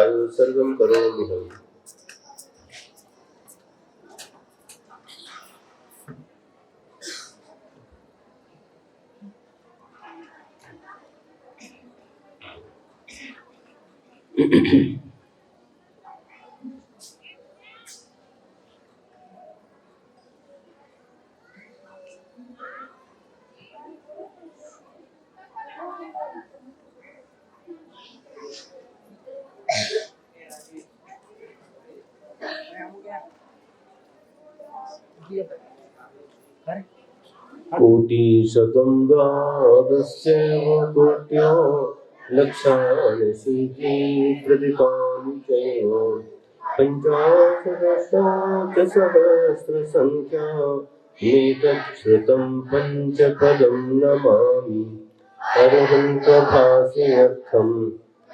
कायोत्सर्गं करोम्यहम्। कोटिशतं द्वादशैव कोट्यो लक्षाणि सिद्धिप्रदीपानि चैव पञ्चाशदशोत्तरसहस्रसङ्ख्या मेतच्छ्रुतं पञ्चपदं नमामि। अरहन्तभाष्यर्थं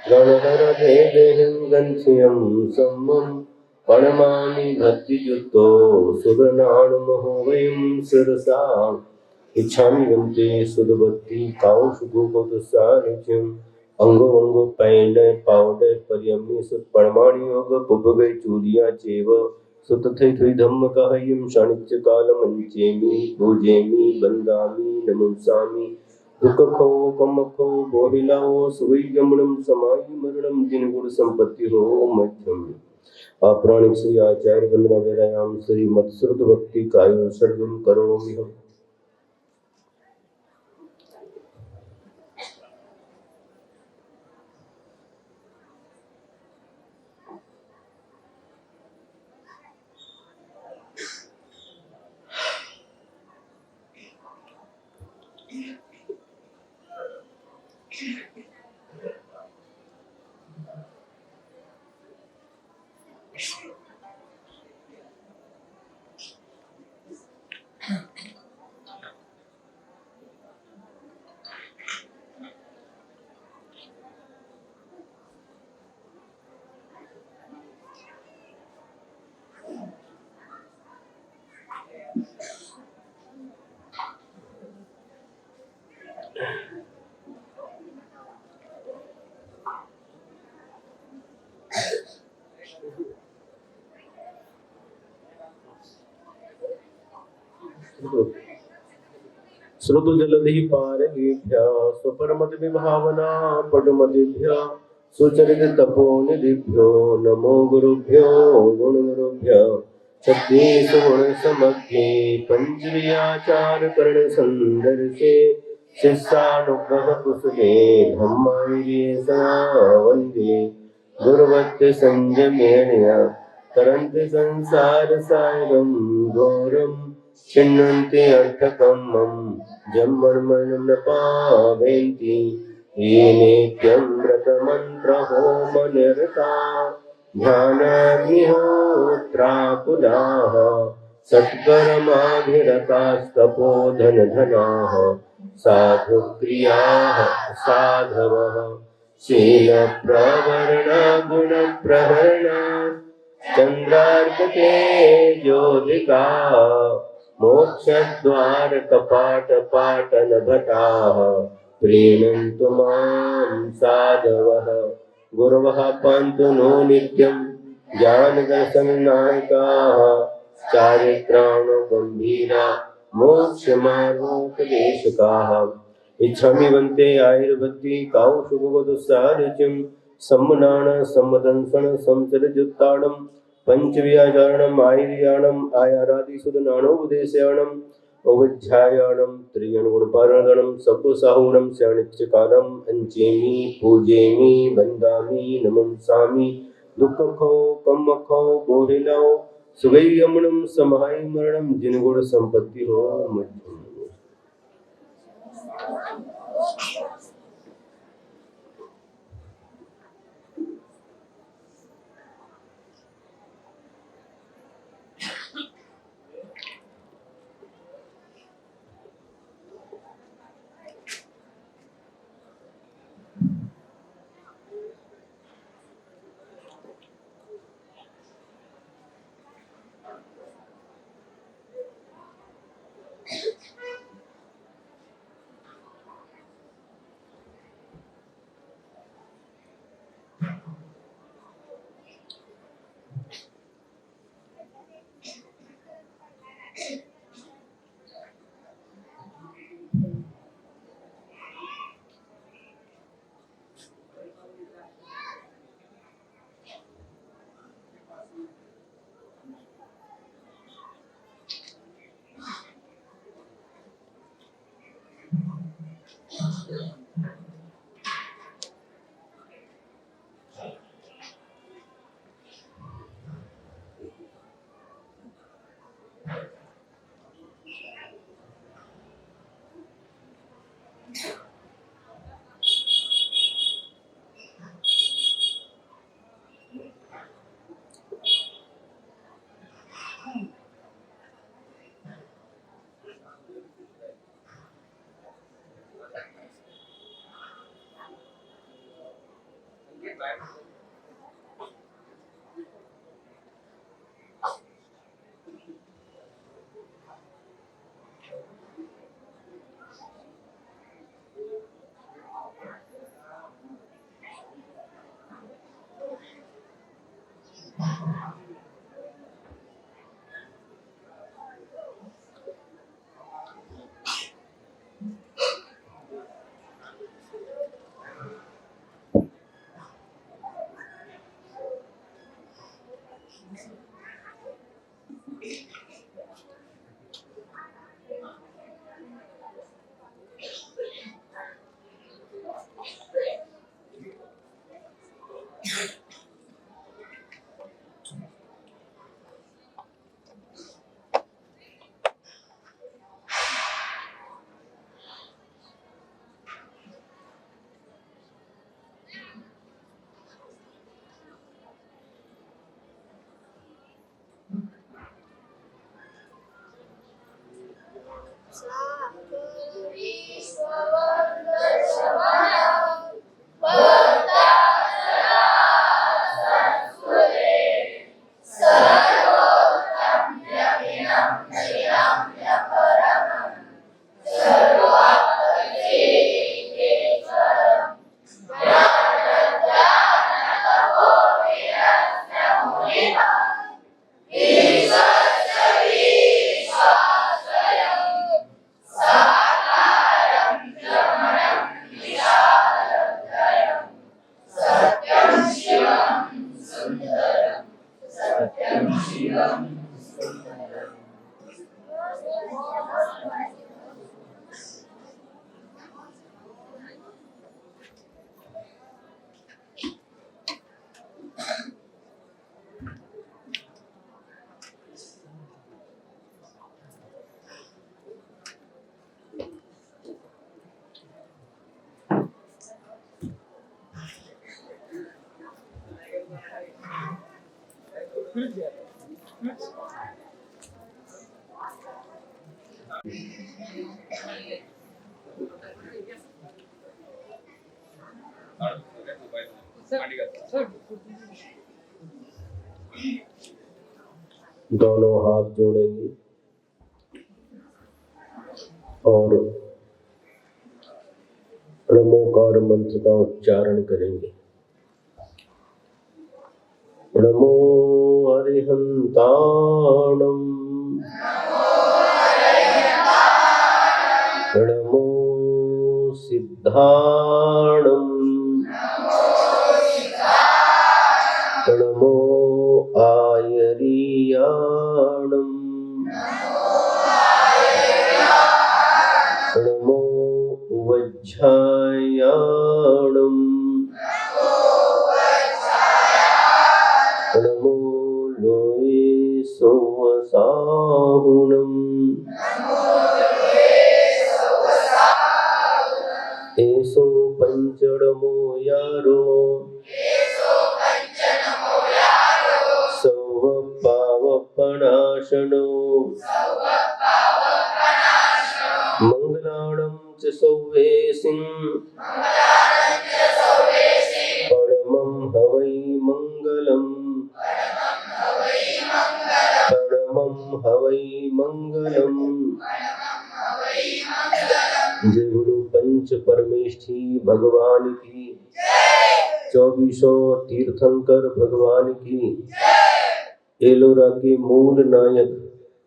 गणधरभेदेहं गन्थ्यं सम्मं प्रणमामि भक्तियुक्तो सुरनाणुमहो वयं शिरसा इच्छामि वन्ते सुदभक्ति काउशुभोगोदसानित्यम् अंगो अंगो पैंडे पावडे पर्यम्य सुत परमाणि योग पुभवे चूरिया चेव सुतथे थुई धम्म कहयम शानिच्य कालमंचेमि पूजेमि वंदामि नमस्सामि दुखखो कमखो बोहिलाओ सुवैगमनम समाहि मरणम जिनगुण संपत्ति हो मध्यम अपराणिक श्री आचार्य वंदना व्यायाम श्री मत्सृत भक्ति कायो सर्वम करोमि हम। श्रुतजलधि पारगेभ्यः स्वपरमति विभावना पटुमतिभ्यः सुचरित तपोनिधिभ्यो नमो गुरुभ्यो गुणगुरुभ्यः छत्तीस गुण समग्रे पंचवियाचार कर्ण संदर्शे शिष्यानुग्रह कुसुमे धम्मार्ये सदा वन्दे गुरुवत्ते संयमेन तरन्ति संसार सागरं घोरम् चिन्वन्ति अर्थकम्मं जन्मर्मणं न पावयन्ति ये नित्यमृतमन्त्रहोमनिरता ध्यानाग्निहोत्राकुलाः सत्कर्माभिरतास्तपोधनधनाः साधुक्रियाः साधवः शीलप्रवरणगुणप्रहरणा चन्द्रार्कते ज्योतिका मोक्षद्वारकपाटपाटनभटाः प्रीणन्तु मां साधवः गुरवः पान्तु नो नित्यं ज्ञानदर्शननायकाः चारित्राणो गम्भीरा मोक्षमार्गोपदेशकाः इच्छामि वन्ते आयुर्भक्ति काउशुभवदुस्सारचिं सम्मनान सम्मदंसन संसर्जुत्ताणं पंचव्याचारणम् आयुर्याणम् आयारादिसुदनानोपदेशयाणम् अवध्यायाणं त्रिगुणपारणगणं सब्बसाहूणं शरणित्यकालम् अंचेमि पूजेमि वन्दामि नमस्सामि दुःखखो कम्मखो बोहिलाओ सुगैयमणं समाहि मरणं जिनगुण संपत्ति हो मध्यम। दोनों हाथ जोड़ेंगे और नमोकार मंत्र का उच्चारण करेंगे। नमो अरिहंताणं, नमो सिद्धाणं, नमो आयर्याणं, नमो वज्झायाणं, नमो लोये सोवसाहुणम्, एसो पंचणमो यारो सौव पावपनाशनो मंगलाणं च सौवेसिं परमं हवै मंगलम्, परमं हवै मंगलम्। जय गुरु पंच परमेष्ठी भगवान की, 2400 तीर्थंकर भगवान की, एलोरा के मूल नायक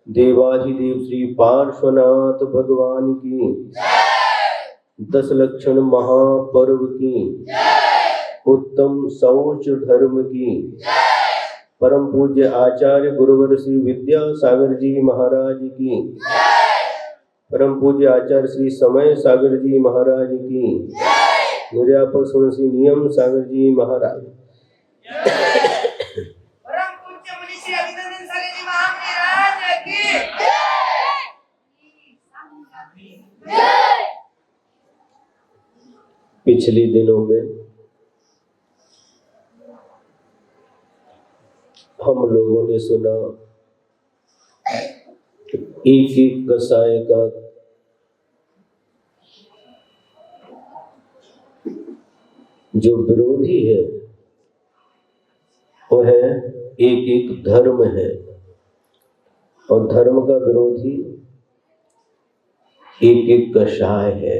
देवाधिदेव श्री पार्श्वनाथ भगवान की, 10 लक्षण महापर्व की, उत्तम शौच धर्म की, परम पूज्य आचार्य गुरुवर श्री विद्यासागर जी महाराज की, परम पूज्य आचार्य श्री समय सागर जी महाराज की, निर्यापक श्री नियम सागर जी महाराज, परम पूज्य मुनि श्री अभिनंदन सागर जी महाराज की जय। पिछले दिनों में हम लोगों ने सुना एक एक कसाय का जो विरोधी है वो है एक एक धर्म है, और धर्म का विरोधी एक एक कषाय है।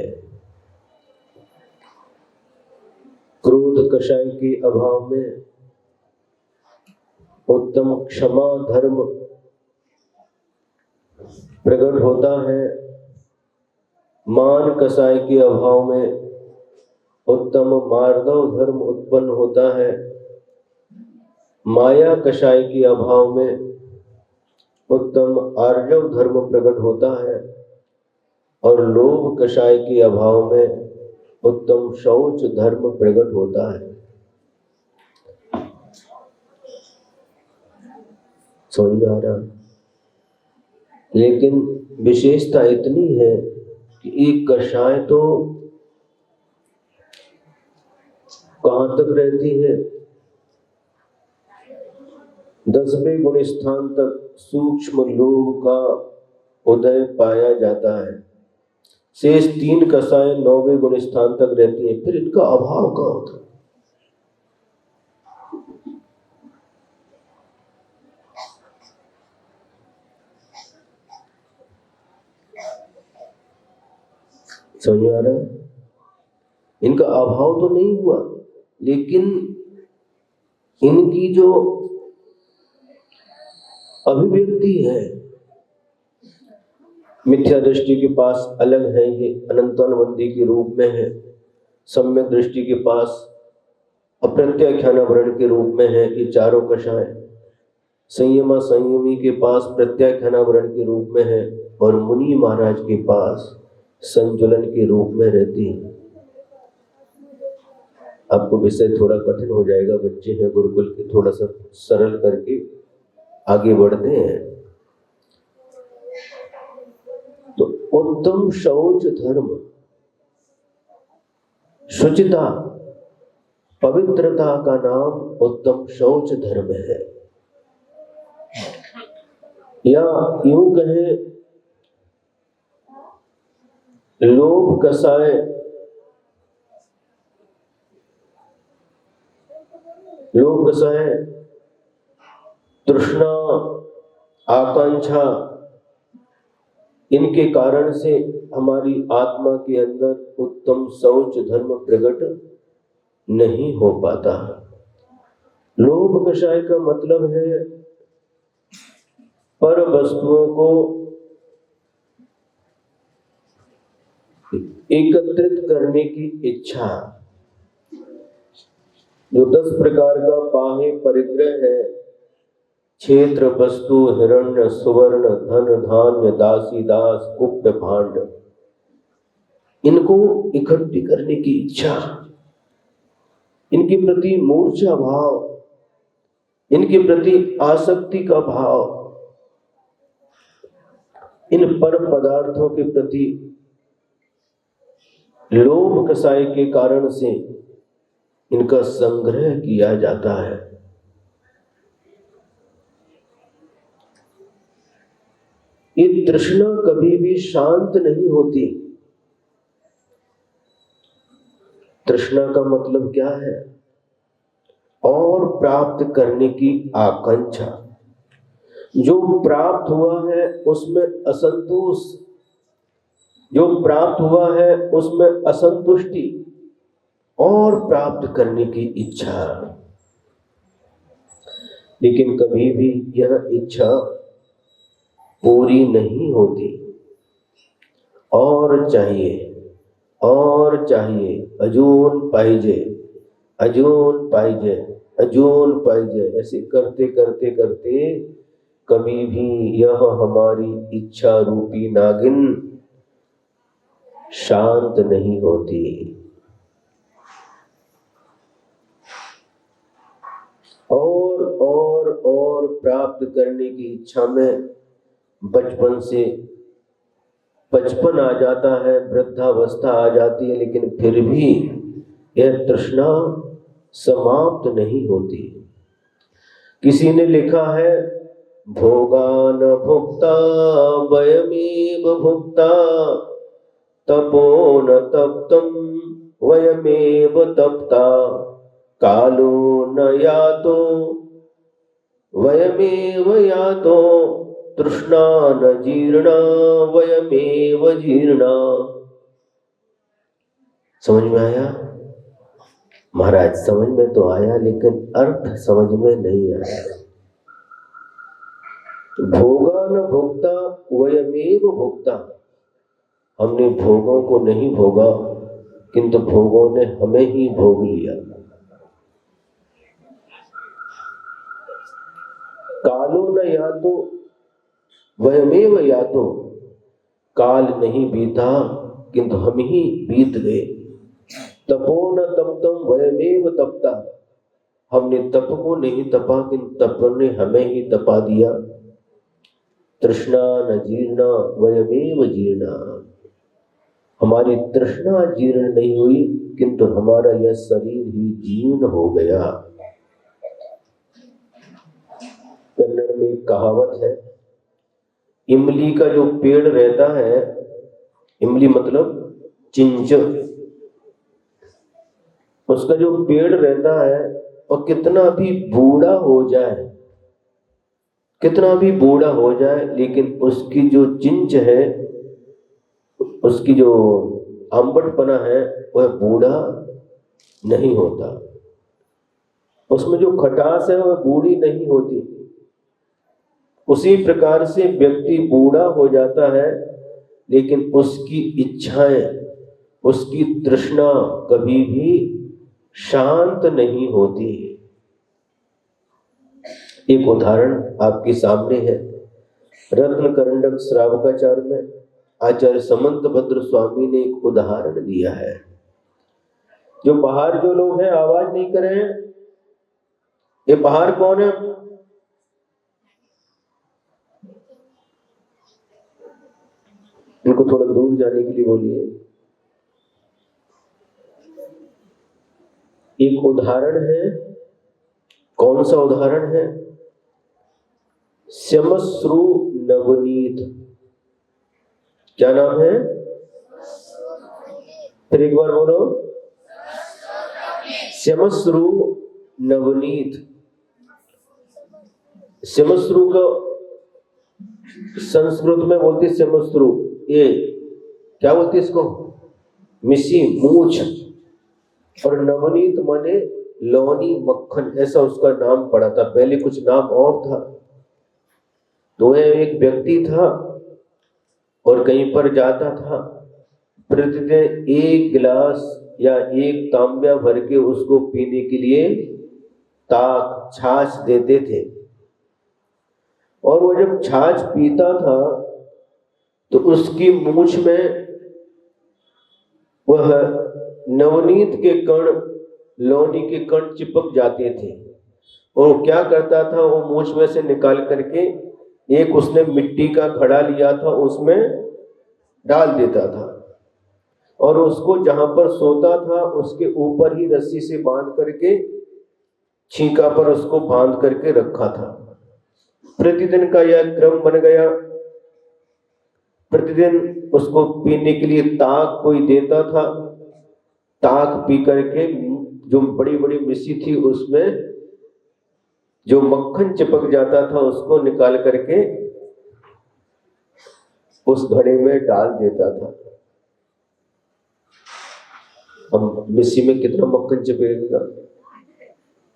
क्रोध कषाय के अभाव में उत्तम क्षमा धर्म प्रकट होता है, मान कषाय के अभाव में उत्तम मार्दव धर्म उत्पन्न होता है, माया कषाय के अभाव में उत्तम आर्जव धर्म प्रकट होता है, और लोभ कषाय के अभाव में उत्तम शौच धर्म प्रकट होता है। समझ में आ रहा? लेकिन विशेषता इतनी है कि एक कषाय तो कहां तक रहती है, 10वें गुण स्थान तक सूक्ष्म लोभ का उदय पाया जाता है। शेष 3 कषाय 9वें गुण स्थान तक रहती है, फिर इनका अभाव कहां होता है? समझ में आ रहा है? इनका अभाव तो नहीं हुआ, लेकिन इनकी जो अभिव्यक्ति है मिथ्या दृष्टि के पास अलग है, ये अनंतानुबंधी के रूप में है, सम्यक दृष्टि के पास अप्रत्याख्यानावरण के रूप में है, ये चारों कषाय। संयमा संयमी के पास प्रत्याख्यानावरण के रूप में है और मुनि महाराज के पास संजुलन के रूप में रहती है। आपको विषय थोड़ा कठिन हो जाएगा, बच्चे हैं गुरुकुल के, थोड़ा सा सरल करके आगे बढ़ते हैं। तो उत्तम शौच धर्म, शुचिता, पवित्रता का नाम उत्तम शौच धर्म है। या यूं कहें, लोभ कसाय, तृष्णा, आकांक्षा, इनके कारण से हमारी आत्मा के अंदर उत्तम शौच धर्म प्रकट नहीं हो पाता। लोभ कषाय का मतलब है पर वस्तुओं को एकत्रित करने की इच्छा। जो 10 प्रकार का बाह्य परिग्रह है, क्षेत्र, वस्तु, हिरण्य, सुवर्ण, धन, धान्य, दासी दास, गुप्त भांड, इनको इकट्ठी करने की इच्छा, इनके प्रति मूर्छा भाव, इनके प्रति आसक्ति का भाव, इन पर पदार्थों के प्रति लोभ कसाय के कारण से इनका संग्रह किया जाता है। ये तृष्णा कभी भी शांत नहीं होती। तृष्णा का मतलब क्या है? और प्राप्त करने की आकांक्षा। जो प्राप्त हुआ है उसमें असंतोष, जो प्राप्त हुआ है उसमें असंतुष्टि और प्राप्त करने की इच्छा। लेकिन कभी भी यह इच्छा पूरी नहीं होती। और चाहिए, और चाहिए, अजून पाहिजे, अजून पाहिजे, अजून पाहिजे, ऐसे करते करते करते कभी भी यह हमारी इच्छा रूपी नागिन शांत नहीं होती। और प्राप्त करने की इच्छा में बचपन से 55 आ जाता है, वृद्धावस्था आ जाती है, लेकिन फिर भी यह तृष्णा समाप्त नहीं होती। किसी ने लिखा है, भोगा न भुक्ता वयमेव भुक्ता, तपो न तप्तम वयमेव तप्ता, कालो न यातो वयमेव यातो, तृष्णा न जीर्णा वयमेव जीर्णा। समझ में आया? महाराज समझ में तो आया, लेकिन अर्थ समझ में नहीं आया। भोगा न भोक्ता वयमेव भोक्ता, हमने भोगों को नहीं भोगा, किंतु भोगों ने हमें ही भोग लिया। कालो न यातो वयमेव यातो, काल नहीं बीता किंतु हम ही बीत गए। तपो न तप्तम वयमेव तप्ता, हमने तप को नहीं तपा किंतु तप ने हमें ही तपा दिया। तृष्णा न जीर्णा वयमेव जीर्णा, हमारी तृष्णा जीर्ण नहीं हुई किंतु हमारा यह शरीर ही जीर्ण हो गया। कन्नड़ में एक कहावत है, इमली का जो पेड़ रहता है, इमली मतलब चिंच, उसका जो पेड़ रहता है और कितना भी बूढ़ा हो जाए, कितना भी बूढ़ा हो जाए, लेकिन उसकी जो चिंच है, उसकी जो अंबटपना है, वह बूढ़ा नहीं होता। उसमें जो खटास है वह बूढ़ी नहीं होती। उसी प्रकार से व्यक्ति बूढ़ा हो जाता है, लेकिन उसकी इच्छाएं, उसकी तृष्णा कभी भी शांत नहीं होती। एक उदाहरण आपके सामने है। रत्न करंडक श्रावकाचार में आचार्य समंत भद्र स्वामी ने एक उदाहरण दिया है। जो बाहर जो लोग हैं आवाज नहीं कर रहे हैं, ये बाहर कौन है? इनको थोड़ा दूर जाने के लिए बोलिए। एक उदाहरण है, कौन सा उदाहरण है? श्यमश्रु नवनीत। क्या नाम है? फिर एक बार बोलो, श्यमश्रु नवनीत। श्यमश्रु का संस्कृत में बोलते श्यमश्रु, ये क्या बोलते इसको? मिशी, मूछ। और नवनीत माने लौनी, मक्खन, ऐसा उसका नाम पड़ा था। पहले कुछ नाम और था। तो यह एक व्यक्ति था और कहीं पर जाता था, प्रतिदिन एक गिलास या एक तांबा भर के उसको पीने के लिए ताक, छाछ देते थे। और वो जब छाछ पीता था तो उसकी मूछ में वह नवनीत के कण, लौनी के कण चिपक जाते थे। और वो क्या करता था, वो मूछ में से निकाल करके एक उसने मिट्टी का घड़ा लिया था, उसमें डाल देता था और उसको जहां पर सोता था उसके ऊपर ही रस्सी से बांध करके छींका पर उसको बांध करके रखा था। प्रतिदिन का यह क्रम बन गया। प्रतिदिन उसको पीने के लिए ताक कोई देता था। ताक पी करके जो बड़ी बड़ी मिस्सी थी उसमें जो मक्खन चिपक जाता था उसको निकाल करके उस घड़े में डाल देता था। अब मिस्सी में कितना मक्खन चिपकेगा?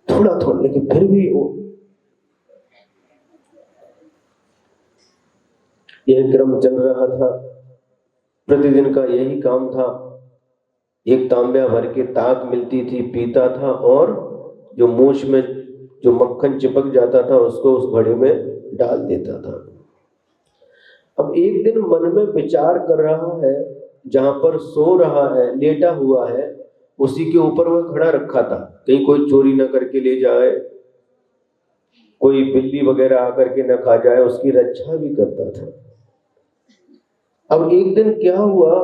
थोड़ा थोड़ा, लेकिन फिर भी वो यह क्रम चल रहा था। प्रतिदिन का यही काम था। एक तांबा भर के ताक मिलती थी, पीता था और जो मूछ में जो मक्खन चिपक जाता था उसको उस घड़े में डाल देता था। अब एक दिन मन में विचार कर रहा है, जहां पर सो रहा है, लेटा हुआ है, उसी के ऊपर वह घड़ा रखा था, कहीं कोई चोरी न करके ले जाए, कोई बिल्ली वगैरह आकर के न खा जाए, उसकी रक्षा भी करता था। अब एक दिन क्या हुआ,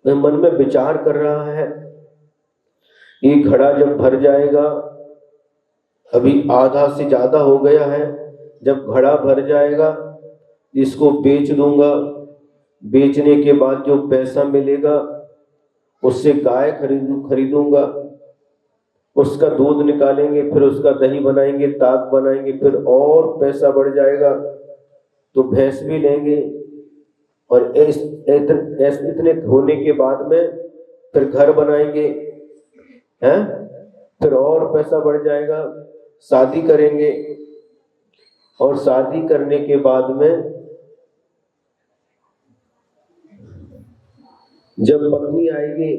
वह मन में विचार कर रहा है, ये घड़ा जब भर जाएगा, अभी आधा से ज्यादा हो गया है, जब घड़ा भर जाएगा इसको बेच दूंगा, बेचने के बाद जो पैसा मिलेगा उससे गाय खरीदूंगा, उसका दूध निकालेंगे, फिर उसका दही बनाएंगे, ताक बनाएंगे, फिर और पैसा बढ़ जाएगा तो भैंस भी लेंगे, और इतने होने के बाद में फिर घर बनाएंगे, हैं, फिर और पैसा बढ़ जाएगा, शादी करेंगे, और शादी करने के बाद में जब पत्नी आएगी,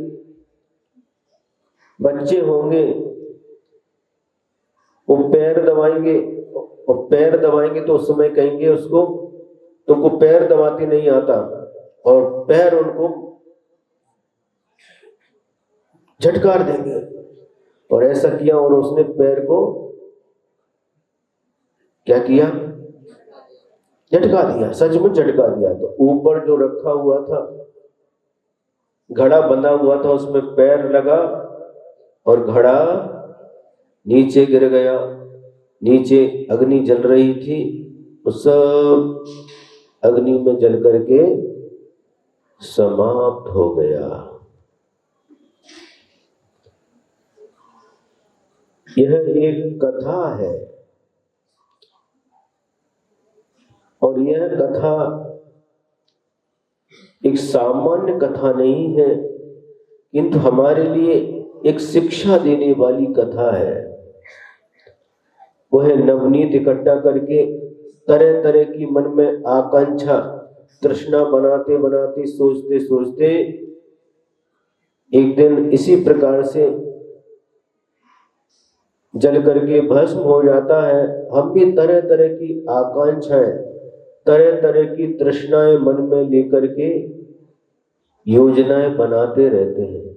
बच्चे होंगे, वो पैर दबाएंगे, और पैर दबाएंगे तो उस समय कहेंगे उसको, तुमको पैर दबाते नहीं आता, और पैर उनको झटकार देंगे। और ऐसा किया, और उसने पैर को क्या किया? झटका दिया, सच में झटका दिया। तो ऊपर जो रखा हुआ था, घड़ा बंधा हुआ था, उसमें पैर लगा और घड़ा नीचे गिर गया। नीचे अग्नि जल रही थी, उस सब अग्नि में जल करके समाप्त हो गया। यह एक कथा है, और यह कथा एक सामान्य कथा नहीं है, किंतु हमारे लिए एक शिक्षा देने वाली कथा है। वह नवनीत इकट्ठा करके तरह तरह की मन में आकांक्षा, तृष्णा बनाते बनाते, सोचते सोचते एक दिन इसी प्रकार से जल करके भस्म हो जाता है। हम भी तरह तरह की आकांक्षाएं, तरह तरह की तृष्णाएं मन में लेकर के योजनाएं बनाते रहते हैं।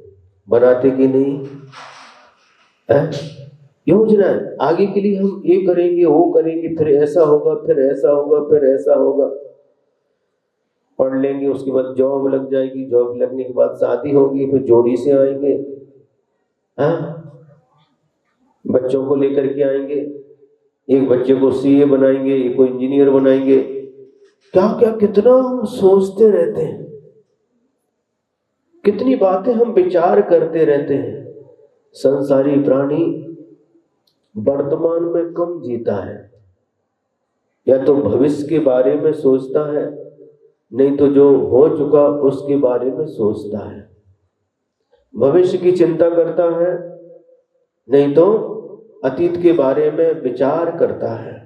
बनाते कि नहीं है? योजनाएं आगे के लिए हम ये करेंगे, वो करेंगे, फिर ऐसा होगा, फिर ऐसा होगा, फिर ऐसा होगा। पढ़ लेंगे, उसके बाद जॉब लग जाएगी, जॉब लगने के बाद शादी होगी, फिर जोड़ी से आएंगे, हाँ, बच्चों को लेकर के आएंगे, एक बच्चे को सीए बनाएंगे, एक को इंजीनियर बनाएंगे। क्या क्या कितना हम सोचते रहते हैं, कितनी बातें हम विचार करते रहते हैं। संसारी प्राणी वर्तमान में कम जीता है, या तो भविष्य के बारे में सोचता है, नहीं तो जो हो चुका उसके बारे में सोचता है। भविष्य की चिंता करता है, नहीं तो अतीत के बारे में विचार करता है,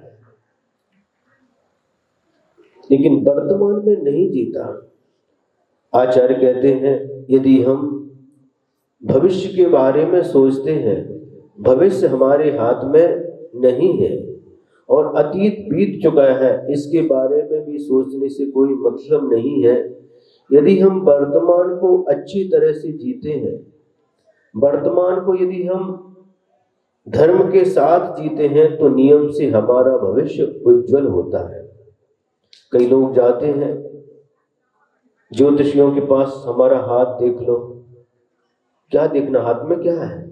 लेकिन वर्तमान में नहीं जीता। आचार्य कहते हैं, यदि हम भविष्य के बारे में सोचते हैं, भविष्य हमारे हाथ में नहीं है, और अतीत बीत चुका है, इसके बारे में भी सोचने से कोई मतलब नहीं है। यदि हम वर्तमान को अच्छी तरह से जीते हैं, वर्तमान को यदि हम धर्म के साथ जीते हैं, तो नियम से हमारा भविष्य उज्जवल होता है। कई लोग जाते हैं ज्योतिषियों के पास, हमारा हाथ देख लो। क्या देखना, हाथ में क्या है?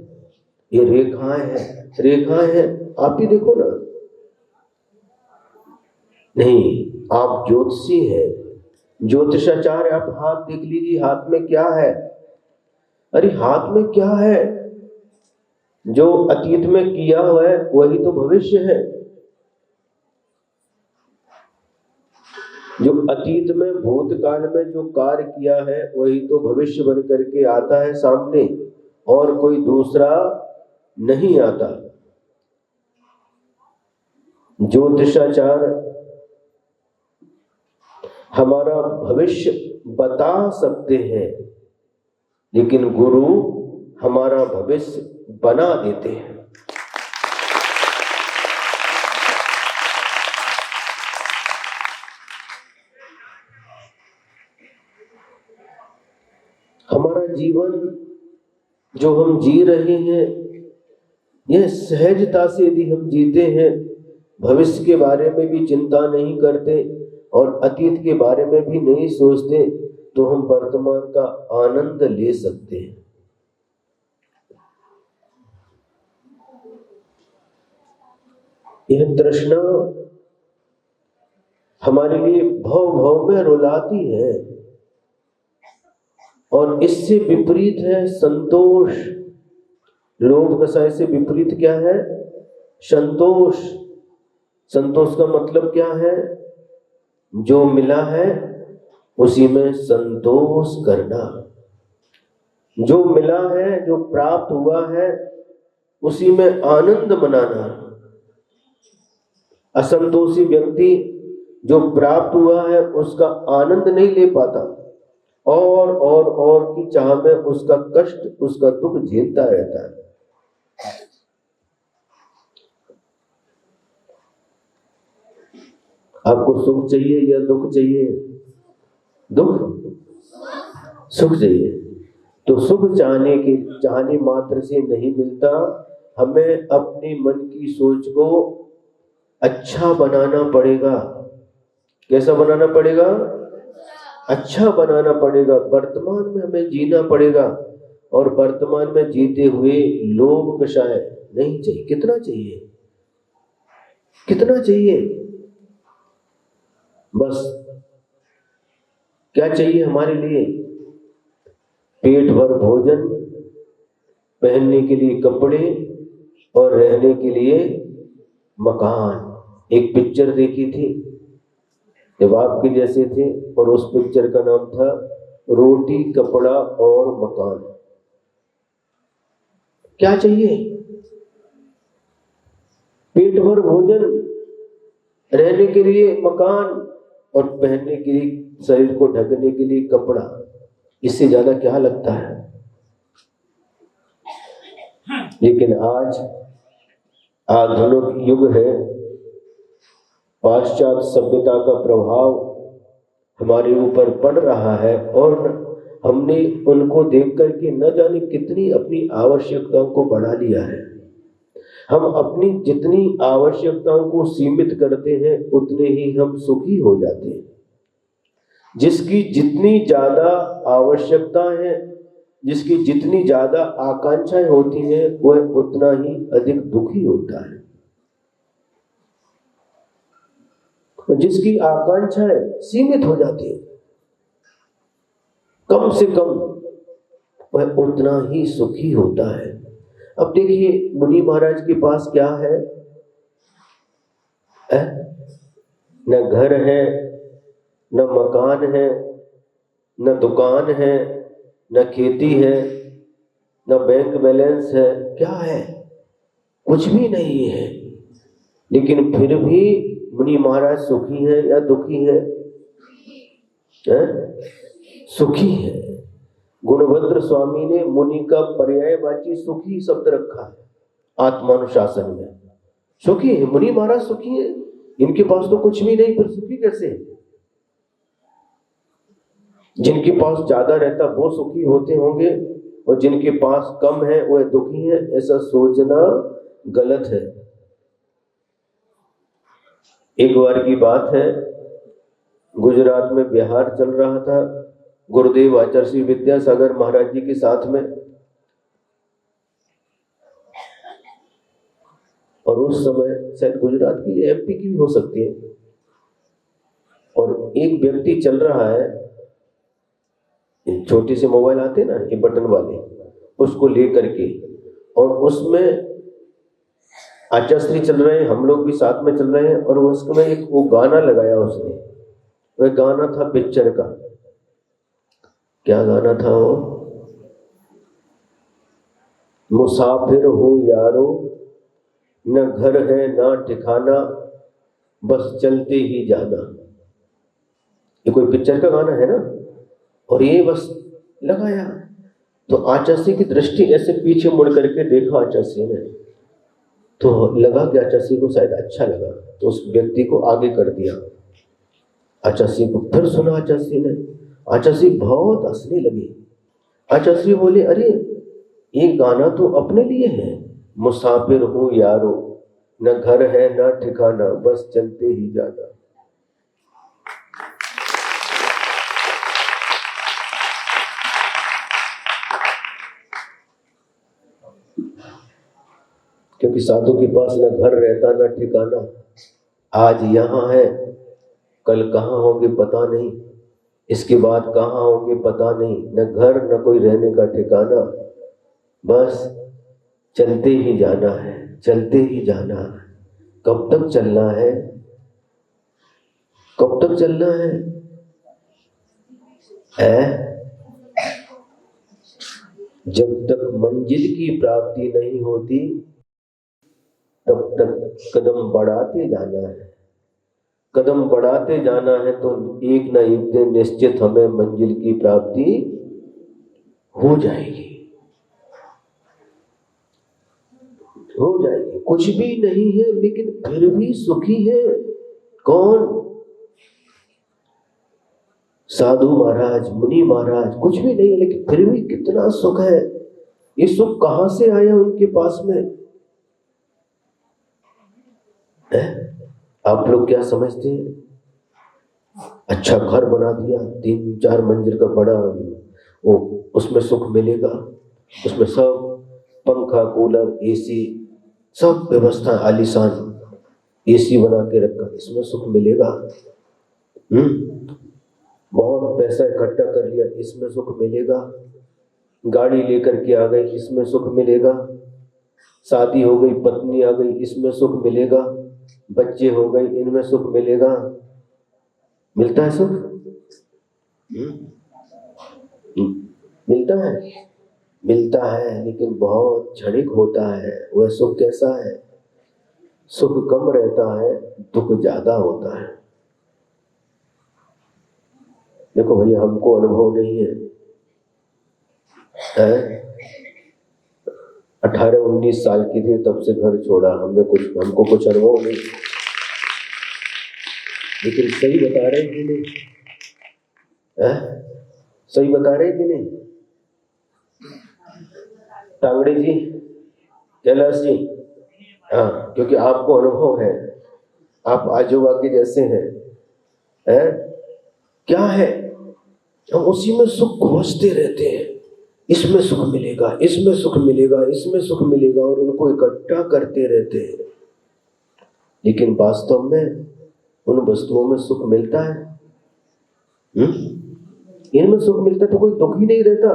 ये रेखाएं हैं, रेखाएं हैं, आप ही देखो ना। नहीं, आप ज्योतिषी हैं, ज्योतिषाचार्य, आप हाथ देख लीजिए, हाथ में क्या है? अरे हाथ में क्या है? जो अतीत में किया हुआ है वही तो भविष्य है। जो अतीत में, भूतकाल में जो कार्य किया है वही तो भविष्य बन करके आता है सामने, और कोई दूसरा नहीं आता। ज्योतिषाचार हमारा भविष्य बता सकते हैं, लेकिन गुरु हमारा भविष्य बना देते हैं। हमारा जीवन जो हम जी रहे हैं, यह सहजता से यदि हम जीते हैं, भविष्य के बारे में भी चिंता नहीं करते और अतीत के बारे में भी नहीं सोचते, तो हम वर्तमान का आनंद ले सकते हैं। यह तृष्णा हमारे लिए भव भव में रुलाती है, और इससे विपरीत है संतोष। लोभ कसाय से विपरीत क्या है? संतोष। संतोष का मतलब क्या है? जो मिला है उसी में संतोष करना, जो मिला है, जो प्राप्त हुआ है, उसी में आनंद मनाना। असंतोषी व्यक्ति जो प्राप्त हुआ है उसका आनंद नहीं ले पाता, और की चाह में उसका कष्ट, उसका दुख झेलता रहता है। आपको सुख चाहिए या दुख चाहिए? दुख, सुख चाहिए। तो सुख चाहने मात्र से नहीं मिलता, हमें अपने मन की सोच को अच्छा बनाना पड़ेगा। कैसा बनाना पड़ेगा? अच्छा बनाना पड़ेगा। वर्तमान में हमें जीना पड़ेगा, और वर्तमान में जीते हुए लोभ कषाय नहीं चाहिए। कितना चाहिए? कितना चाहिए? बस क्या चाहिए हमारे लिए? पेट भर भोजन, पहनने के लिए कपड़े, और रहने के लिए मकान। एक पिक्चर देखी थी, जब आपके जैसे थे, और उस पिक्चर का नाम था रोटी, कपड़ा और मकान। क्या चाहिए? पेट भर भोजन, रहने के लिए मकान, और पहनने के लिए, शरीर को ढकने के लिए कपड़ा। इससे ज्यादा क्या लगता है? लेकिन आज आधुनिक युग है, पाश्चात्य सभ्यता का प्रभाव हमारे ऊपर पड़ रहा है और हमने उनको देख करके न जाने कितनी अपनी आवश्यकताओं को बढ़ा लिया है। हम अपनी जितनी आवश्यकताओं को सीमित करते हैं उतने ही हम सुखी हो जाते हैं। जिसकी जितनी ज्यादा आवश्यकता है, जिसकी जितनी ज्यादा आकांक्षाएं होती हैं, वह उतना ही अधिक दुखी होता है। जिसकी आकांक्षाएं सीमित हो जाती है, कम से कम, वह उतना ही सुखी होता है। अब देखिए मुनि महाराज के पास क्या है? न घर है, न मकान है, न दुकान है, न खेती है, न बैंक बैलेंस है। क्या है? कुछ भी नहीं है। लेकिन फिर भी मुनि महाराज सुखी है या दुखी है? सुखी है। गुणभद्र स्वामी ने मुनि का पर्यायवाची सुखी शब्द रखा है आत्मानुशासन में। सुखी है, मुनि महाराज सुखी है। इनके पास तो कुछ भी नहीं, फिर सुखी कैसे है? जिनके पास ज्यादा रहता वो सुखी होते होंगे और जिनके पास कम है वह दुखी है, ऐसा सोचना गलत है। एक बार की बात है, गुजरात में बिहार चल रहा था, गुरुदेव आचार्य श्री विद्यासागर महाराज जी के साथ में, और उस समय शायद गुजरात की एमपी की भी हो सकती है, और एक व्यक्ति चल रहा है, छोटे से मोबाइल आते हैं ना ये बटन वाले, उसको लेकर के, और उसमें आचार्य चल रहे हैं, हम लोग भी साथ में चल रहे हैं, और उसमें एक वो गाना लगाया उसने। वह गाना था पिक्चर का। क्या गाना था वो? मुसाफिर हूं यारो, न घर है ना ठिकाना, बस चलते ही जाना। ये कोई पिक्चर का गाना है ना, और ये बस लगाया तो आचार्य की दृष्टि ऐसे पीछे मुड़ करके देखा आचार्य ने, तो लगा कि आचार्य को शायद अच्छा लगा, तो उस व्यक्ति को आगे कर दिया। आचार्य को फिर सुना आचार्य ने, आचार्य बहुत हंसने लगे। आचार्य बोले, अरे ये गाना तो अपने लिए है, मुसाफिर हूं यारो, न घर है न ठिकाना, बस चलते ही जाना। क्योंकि साधु के पास न घर रहता न ठिकाना, आज यहाँ है, कल कहाँ होंगे पता नहीं, इसके बाद कहाँ होंगे पता नहीं, न घर न कोई रहने का ठिकाना, बस चलते ही जाना है, चलते ही जाना है। कब तक चलना है? कब तक चलना है? जब तक मंजिल की प्राप्ति नहीं होती तब तक कदम बढ़ाते जाना है। कदम बढ़ाते जाना है तो एक ना एक दिन निश्चित हमें मंजिल की प्राप्ति हो जाएगी, हो जाएगी। कुछ भी नहीं है लेकिन फिर भी सुखी है। कौन? साधु महाराज, मुनि महाराज, कुछ भी नहीं है लेकिन फिर भी कितना सुख है। ये सुख कहां से आया उनके पास में? आप लोग क्या समझते हैं? अच्छा घर बना दिया, 3-4 मंजिल का बड़ा, वो उसमें सुख मिलेगा, उसमें सब पंखा कूलर एसी सब व्यवस्था आलीशान, एसी बना के रखा, इसमें सुख मिलेगा। बहुत पैसा इकट्ठा कर लिया, इसमें सुख मिलेगा। गाड़ी लेकर के आ गए, इसमें सुख मिलेगा। शादी हो गई, पत्नी आ गई, इसमें सुख मिलेगा। बच्चे हो गए, इनमें सुख मिलेगा। मिलता है सुख? मिलता है? मिलता है लेकिन बहुत क्षणिक होता है। वह सुख कैसा है? सुख कम रहता है, दुख ज्यादा होता है। देखो भैया, हमको अनुभव नहीं है, 18-19 साल की थी तब से घर छोड़ा हमको कुछ अनुभव नहीं, लेकिन सही बता रहे कि नहीं? सही बता रहे कि नहीं? तांगड़े जी, कैलाश जी, हाँ, क्योंकि आपको अनुभव है, आप आजूबा के जैसे हैं, क्या है, हम उसी में सुख खोजते रहते हैं, इसमें सुख मिलेगा, इसमें सुख मिलेगा, इसमें सुख मिलेगा, और उनको इकट्ठा करते रहते हैं। लेकिन वास्तव में उन वस्तुओं में सुख मिलता है? इनमें सुख मिलता तो कोई दुख ही नहीं रहता।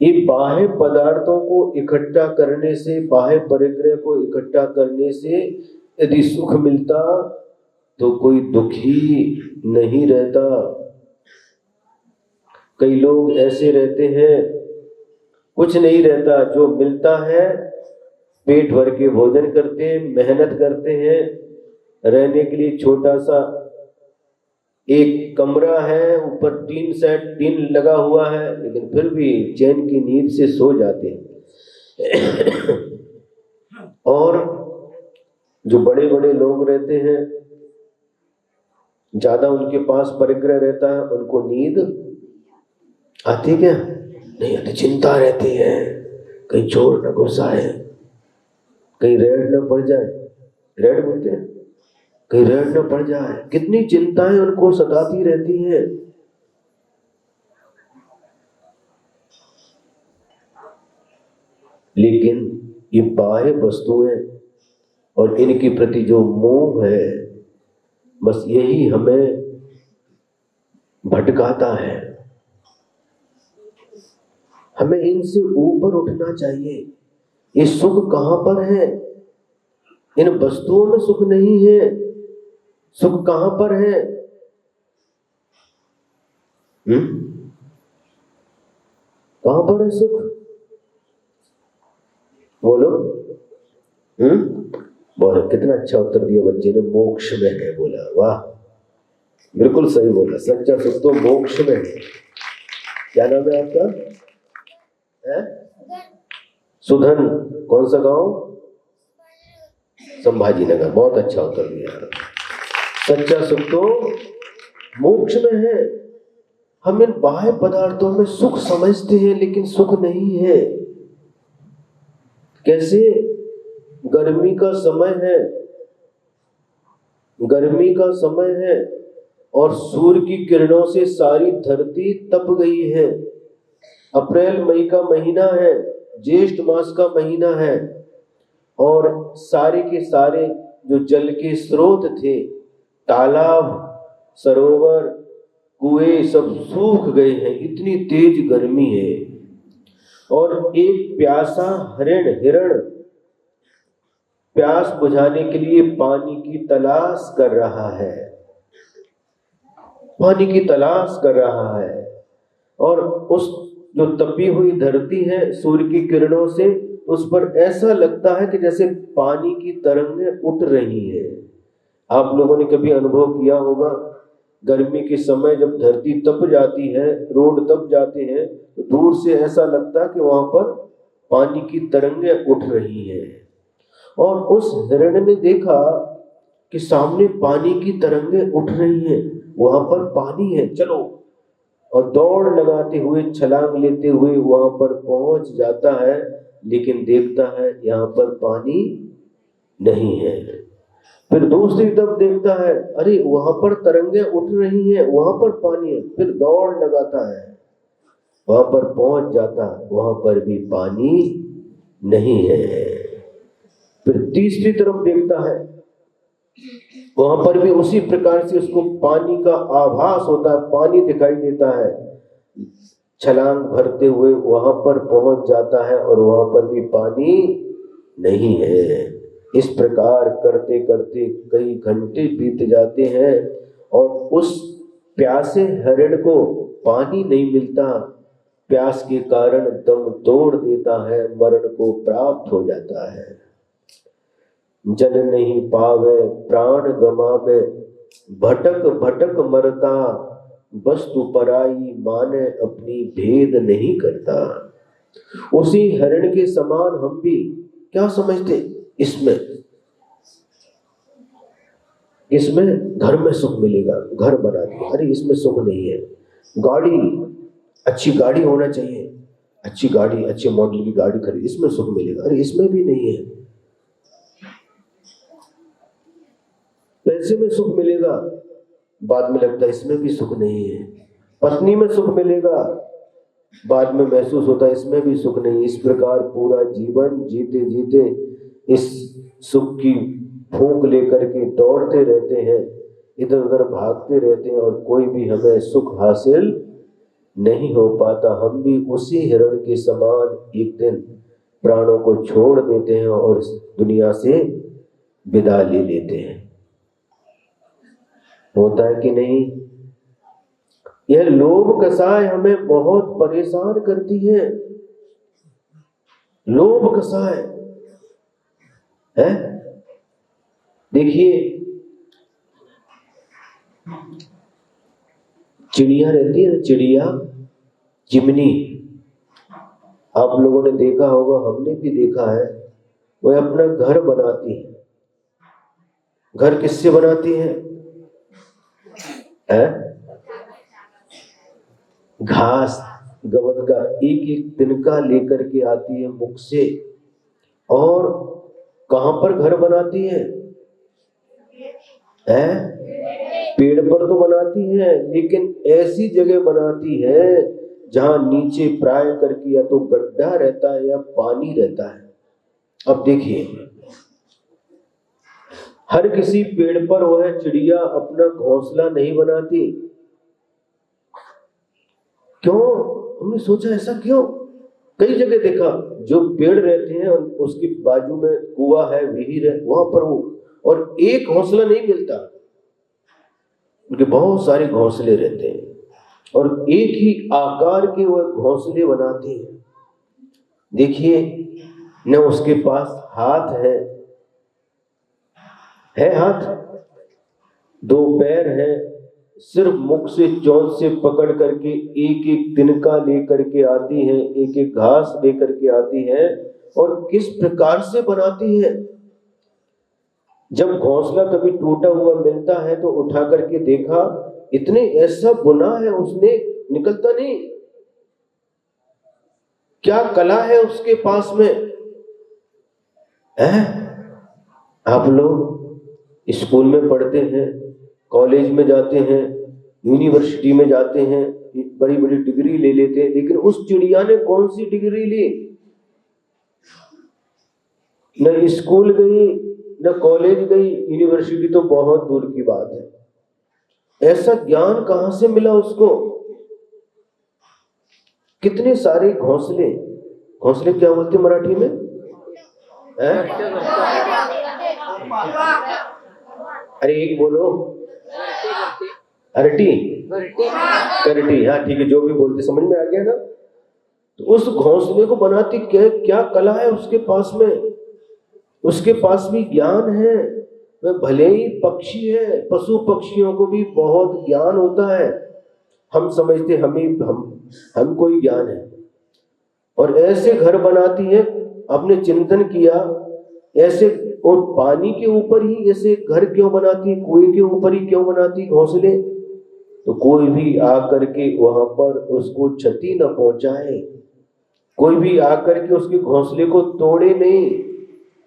ये बाह्य पदार्थों को इकट्ठा करने से, बाह्य परिग्रह को इकट्ठा करने से यदि सुख मिलता तो कोई दुखी नहीं रहता। कई लोग ऐसे रहते हैं, कुछ नहीं रहता, जो मिलता है पेट भर के भोजन करते हैं, मेहनत करते हैं, रहने के लिए छोटा सा एक कमरा है, ऊपर टीन लगा हुआ है, लेकिन फिर भी चैन की नींद से सो जाते हैं। और जो बड़े बड़े लोग रहते हैं, ज्यादा उनके पास परिग्रह रहता है, उनको नींद आती क्या? नहीं आती, चिंता रहती है, कहीं चोर न घुस आए, कहीं रेड न पड़ जाए, रेड बोलते हैं, कहीं रेड न पड़ जाए, कितनी चिंताएं उनको सताती रहती हैं। लेकिन ये बाह्य वस्तुएं और इनके प्रति जो मोह है, बस यही हमें भटकाता है। हमें इनसे ऊपर उठना चाहिए। ये सुख कहां पर है? इन वस्तुओं में सुख नहीं है। सुख कहां पर है? कहां पर है सुख? बोलो। बोलो, कितना अच्छा उत्तर दिया बच्चे ने, मोक्ष में है। बोला, वाह, बिल्कुल सही बोला, सच्चा सुख तो मोक्ष में है। क्या नाम है आपका? सुधन। कौन सा गांव? संभाजी नगर। बहुत अच्छा उत्तर दिया। सच्चा सुख तो मोक्ष में है। हम इन बाह्य पदार्थों में सुख समझते हैं, लेकिन सुख नहीं है। कैसे? गर्मी का समय है, गर्मी का समय है, और सूर्य की किरणों से सारी धरती तप गई है। अप्रैल मई का महीना है, ज्येष्ठ मास का महीना है, और सारे के सारे जो जल के स्रोत थे, तालाब, सरोवर, कुएं, सब सूख गए हैं, इतनी तेज गर्मी है। और एक प्यासा हिरण प्यास बुझाने के लिए पानी की तलाश कर रहा है, पानी की तलाश कर रहा है। और उस जो तपी हुई धरती है सूर्य की किरणों से, उस पर ऐसा लगता है कि जैसे पानी की तरंगें उठ रही है। आप लोगों ने कभी अनुभव किया होगा, गर्मी के समय जब धरती तप जाती है, रोड तप जाते हैं, तो दूर से ऐसा लगता है कि वहां पर पानी की तरंगें उठ रही है। और उस हिरण ने देखा कि सामने पानी की तरंगें उठ रही हैं, वहां पर पानी है, चलो, और दौड़ लगाते हुए, छलांग लेते हुए वहां पर पहुंच जाता है, लेकिन देखता है यहाँ पर पानी नहीं है। फिर दूसरी तरफ देखता है, अरे वहां पर तरंगें उठ रही हैं, वहां पर पानी है। फिर दौड़ लगाता है, वहां पर पहुंच जाता है, वहां पर भी पानी नहीं है। फिर तीसरी तरफ देखता है, वहां पर भी उसी प्रकार से उसको पानी का आभास होता है, पानी दिखाई देता है। छलांग भरते हुए वहां पर पहुंच जाता है, और वहां पर भी पानी नहीं है। इस प्रकार करते करते कई घंटे बीत जाते हैं, और उस प्यासे हिरण को पानी नहीं मिलता। प्यास के कारण दम तोड़ देता है, मरण को प्राप्त हो जाता है। जल नहीं पावे प्राण गमावे, भटक भटक मरता, वस्तु पराई माने अपनी भेद नहीं करता। उसी हरण के समान हम भी क्या समझते, इसमें घर में सुख मिलेगा, घर बना दिया, अरे इसमें सुख नहीं है। गाड़ी, अच्छी गाड़ी होना चाहिए, अच्छी गाड़ी, अच्छे मॉडल की गाड़ी खरीद, इसमें सुख मिलेगा, अरे इसमें भी नहीं है। पैसे में सुख मिलेगा, बाद में लगता है इसमें भी सुख नहीं है। पत्नी में सुख मिलेगा, बाद में महसूस होता है इसमें भी सुख नहीं। इस प्रकार पूरा जीवन जीते जीते इस सुख की फूंक लेकर के दौड़ते रहते हैं, इधर उधर भागते रहते हैं, और कोई भी हमें सुख हासिल नहीं हो पाता। हम भी उसी हिरण के समान एक दिन प्राणों को छोड़ देते हैं और इस दुनिया से विदा ले लेते हैं। होता है कि नहीं? यह लोभ कसाय हमें बहुत परेशान करती है। लोभ कसाय है। देखिए, चिड़िया रहती है ना, चिड़िया, चिमनी, आप लोगों ने देखा होगा, हमने भी देखा है, वह अपना घर बनाती है। घर किससे बनाती है? घास, गवत का एक एक तिनका लेकर के आती है मुख से, और कहां पर घर बनाती है? पेड़ पर तो बनाती है, लेकिन ऐसी जगह बनाती है जहां नीचे प्राय करके या तो गड्ढा रहता है या पानी रहता है। अब देखिए, हर किसी पेड़ पर वह चिड़िया अपना घोंसला नहीं बनाती। क्यों? हमने सोचा ऐसा क्यों? कई जगह देखा, जो पेड़ रहते हैं उसके बाजू में कुआं है, विहीर है, वहां पर वो, और एक घोंसला नहीं मिलता, उनके बहुत सारे घोंसले रहते हैं और एक ही आकार के वह घोंसले बनाते हैं। देखिए, न उसके पास हाथ है हाथ, दो पैर है, सिर्फ मुख से चोंच से पकड़ करके एक एक तिनका लेकर के आती है, एक एक घास लेकर के आती है, और किस प्रकार से बनाती है। जब घोंसला कभी टूटा हुआ मिलता है तो उठा करके देखा, इतने ऐसा बुना है उसने, निकलता नहीं। क्या कला है उसके पास में है। आप लोग स्कूल में पढ़ते हैं, कॉलेज में जाते हैं, यूनिवर्सिटी में जाते हैं, बड़ी बड़ी डिग्री ले लेते हैं, लेकिन उस चिड़िया ने कौन सी डिग्री ली? न स्कूल गई, न कॉलेज गई, यूनिवर्सिटी तो बहुत दूर की बात है। ऐसा ज्ञान कहां से मिला उसको? कितने सारे घोंसले, घोंसले क्या बोलते मराठी में? अरे एक बोलो, अरटी, करटी, हाँ ठीक है, जो भी बोलते समझ में आ गया ना। तो उस घोंसले को बनाती क्या कला है उसके पास में, उसके पास भी ज्ञान है। वह भले ही पक्षी है, पशु पक्षियों को भी बहुत ज्ञान होता है। हम समझते हम कोई ज्ञान है, और ऐसे घर बनाती है। आपने चिंतन किया ऐसे, और पानी के ऊपर ही ऐसे घर क्यों बनाती, कुएं के ऊपर ही क्यों बनाती घोंसले? तो कोई भी आकर के वहां पर उसको क्षति न पहुंचाए, कोई भी आकर के उसके घोंसले को तोड़े नहीं,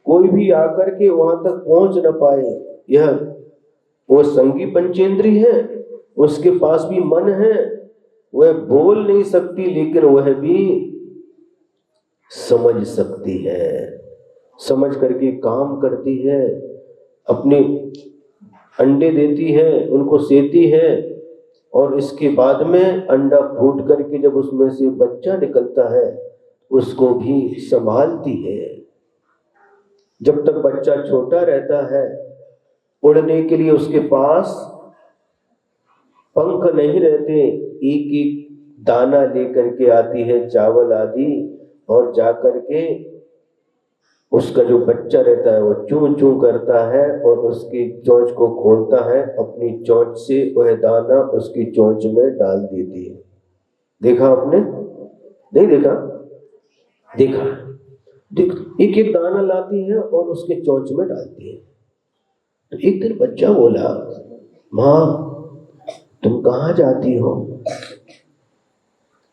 कोई भी आकर के वहां तक पहुंच न पाए। यह वो संगी पंचेंद्री है, उसके पास भी मन है, वह बोल नहीं सकती लेकिन वह भी समझ सकती है, समझ करके काम करती है, अपने अंडे देती है, उनको सेती है, और इसके बाद में अंडा फूट करके जब उसमें से बच्चा निकलता है उसको भी संभालती है। जब तक बच्चा छोटा रहता है, उड़ने के लिए उसके पास पंख नहीं रहते, एक एक दाना लेकर के आती है, चावल आदि, और जाकर के उसका जो बच्चा रहता है वो चूं चूं करता है और उसकी चोंच को खोलता है, अपनी चोंच से वह दाना उसकी चोंच में डाल देती है। देखा आपने? नहीं देखा? देखा। एक एक दाना लाती है और उसके चोंच में डालती है। तो एक दिन बच्चा बोला, माँ तुम कहाँ जाती हो?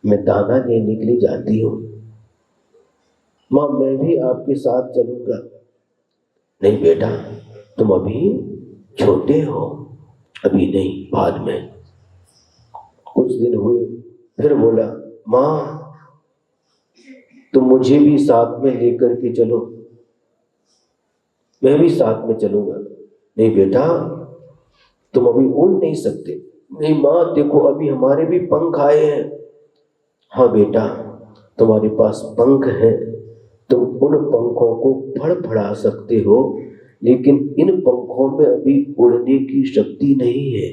मैं दाना लेने के लिए जाती हूँ। माँ मैं भी आपके साथ चलूंगा। नहीं बेटा, तुम अभी छोटे हो, अभी नहीं, बाद में। कुछ दिन हुए, फिर बोला, माँ तुम मुझे भी साथ में लेकर के चलो, मैं भी साथ में चलूंगा। नहीं बेटा, तुम अभी उड़ नहीं सकते। नहीं माँ देखो, अभी हमारे भी पंख आए हैं। हाँ बेटा, तुम्हारे पास पंख है, तुम उन पंखों को फड़फड़ा सकते हो, लेकिन इन पंखों में अभी उड़ने की शक्ति नहीं है,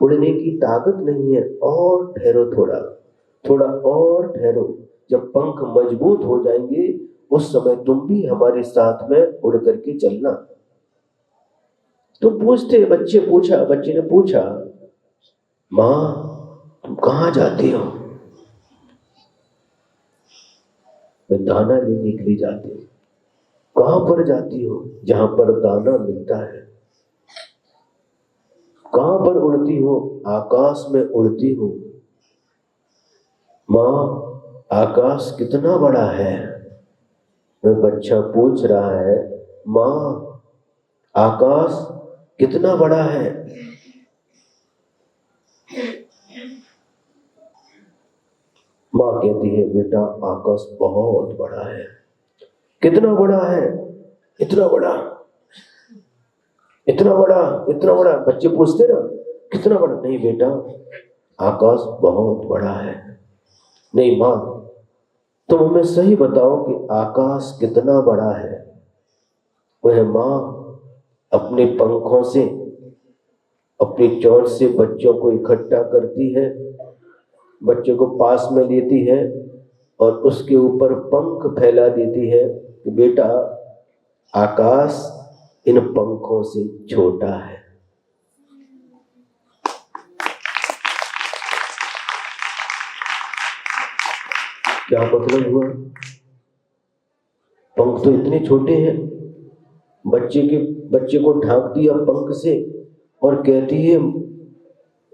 उड़ने की ताकत नहीं है। और ठहरो, थोड़ा थोड़ा और ठहरो, जब पंख मजबूत हो जाएंगे उस समय तुम भी हमारे साथ में उड़ करके चलना। तो बच्चे ने पूछा, माँ तुम कहाँ जाती हो? मैं दाना लेने के लिए जाती हूँ। कहाँ पर जाती हो? जहां पर दाना मिलता है। कहां पर उड़ती हो? आकाश में उड़ती हो। माँ आकाश कितना बड़ा है? वह बच्चा पूछ रहा है, माँ आकाश कितना बड़ा है? माँ कहती है, बेटा आकाश बहुत बड़ा है। कितना बड़ा है? इतना बड़ा, इतना बड़ा, इतना बड़ा। बच्चे पूछते ना, कितना बड़ा? नहीं बेटा, आकाश बहुत बड़ा है। नहीं माँ, तुम हमें सही बताओ कि आकाश कितना बड़ा है। वह माँ अपने पंखों से, अपनी चोंच से बच्चों को इकट्ठा करती है, बच्चों को पास में लेती है और उसके ऊपर पंख फैला देती है कि बेटा आकाश इन पंखों से छोटा है। क्या मतलब हुआ? पंख तो इतने छोटे हैं। बच्चे को ढांक दिया पंख से और कहती है